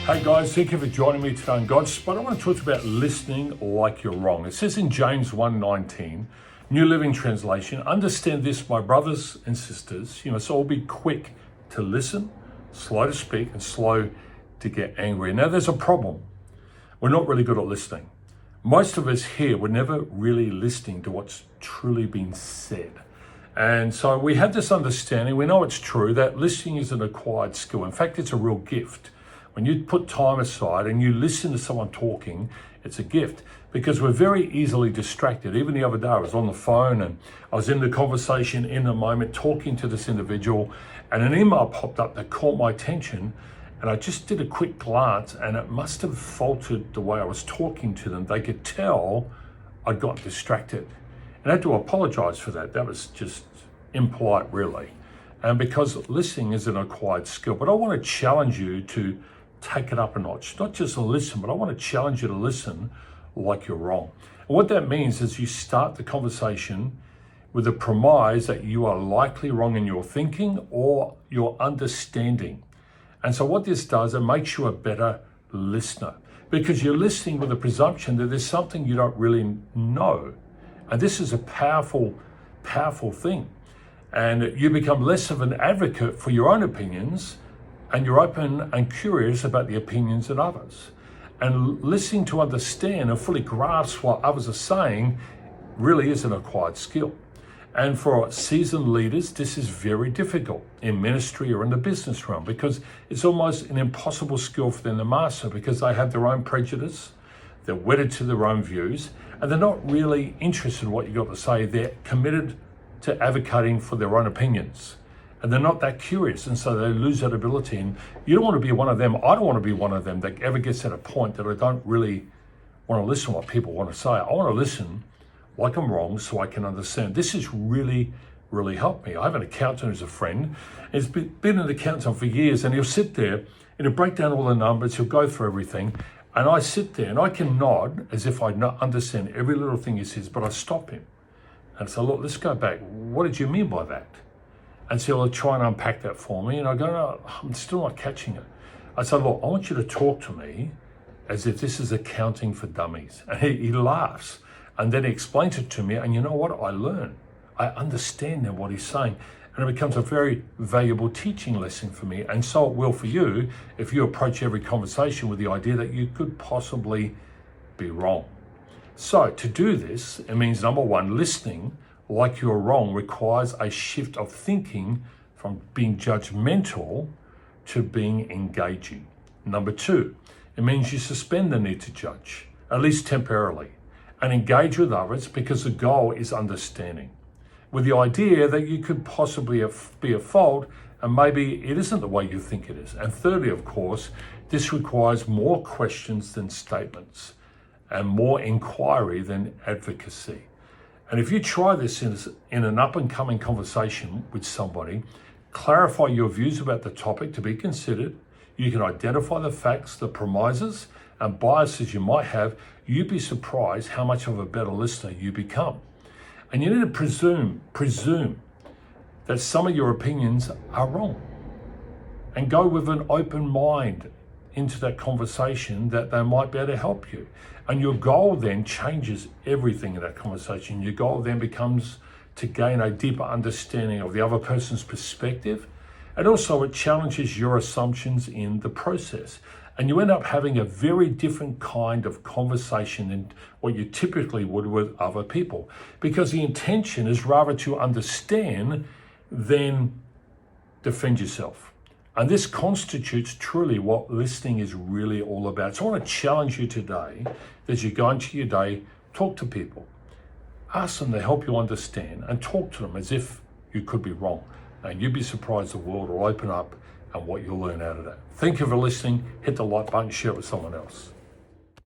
Hey guys, thank you for joining me today on Godspot. I want to talk about listening like you're wrong. It says in James 1:19, New Living Translation, understand this, my brothers and sisters, you must all be quick to listen, slow to speak, and slow to get angry. Now there's a problem. We're not really good at listening. Most of us here, we're never really listening to what's truly being said. And so we have this understanding, we know it's true, that listening is an acquired skill. In fact, it's a real gift. When you put time aside and you listen to someone talking, it's a gift because we're very easily distracted. Even the other day, I was on the phone and I was in the conversation in the moment talking to this individual, and an email popped up that caught my attention, and I just did a quick glance, and it must have faltered the way I was talking to them. They could tell I'd got distracted. And I had to apologize for that. That was just impolite, really. And because listening is an acquired skill. But I want to challenge you to take it up a notch. Not just listen, but I want to challenge you to listen like you're wrong. And what that means is you start the conversation with the premise that you are likely wrong in your thinking or your understanding. And so what this does, it makes you a better listener because you're listening with the presumption that there's something you don't really know. And this is a powerful, powerful thing. And you become less of an advocate for your own opinions, and you're open and curious about the opinions of others. And listening to understand and fully grasp what others are saying really is an acquired skill. And for seasoned leaders, this is very difficult in ministry or in the business realm because it's almost an impossible skill for them to master because they have their own prejudice, they're wedded to their own views, and they're not really interested in what you've got to say. They're committed to advocating for their own opinions. And they're not that curious, and so they lose that ability. And you don't want to be one of them. I don't want to be one of them that ever gets at a point that I don't really want to listen to what people want to say. I want to listen like I'm wrong so I can understand. This has really, really helped me. I have an accountant who's a friend. He's been an accountant for years, and he'll sit there and he'll break down all the numbers. He'll go through everything. And I sit there and I can nod as if I understand every little thing he says, but I stop him. And say, look, let's go back. What did you mean by that? And so he'll try and unpack that for me. And I go, no, I'm still not catching it. I say, look, I want you to talk to me as if this is accounting for dummies. And he laughs. And then he explains it to me. And you know what? I learn. I understand now what he's saying. And it becomes a very valuable teaching lesson for me. And so it will for you if you approach every conversation with the idea that you could possibly be wrong. So to do this, it means number one, listening like you're wrong requires a shift of thinking from being judgmental to being engaging. Number two, it means you suspend the need to judge, at least temporarily, and engage with others because the goal is understanding, with the idea that you could possibly be at fault and maybe it isn't the way you think it is. And thirdly, of course, this requires more questions than statements and more inquiry than advocacy. And if you try this in an up-and-coming conversation with somebody, clarify your views about the topic to be considered, you can identify the facts, the premises, and biases you might have, you'd be surprised how much of a better listener you become. And you need to presume that some of your opinions are wrong and go with an open mind into that conversation that they might be able to help you. And your goal then changes everything in that conversation. Your goal then becomes to gain a deeper understanding of the other person's perspective. And also it challenges your assumptions in the process. And you end up having a very different kind of conversation than what you typically would with other people. Because the intention is rather to understand than defend yourself. And this constitutes truly what listening is really all about. So I want to challenge you today as you go into your day, talk to people. Ask them to help you understand and talk to them as if you could be wrong. And you'd be surprised the world will open up and what you'll learn out of that. Thank you for listening. Hit the like button, share it with someone else.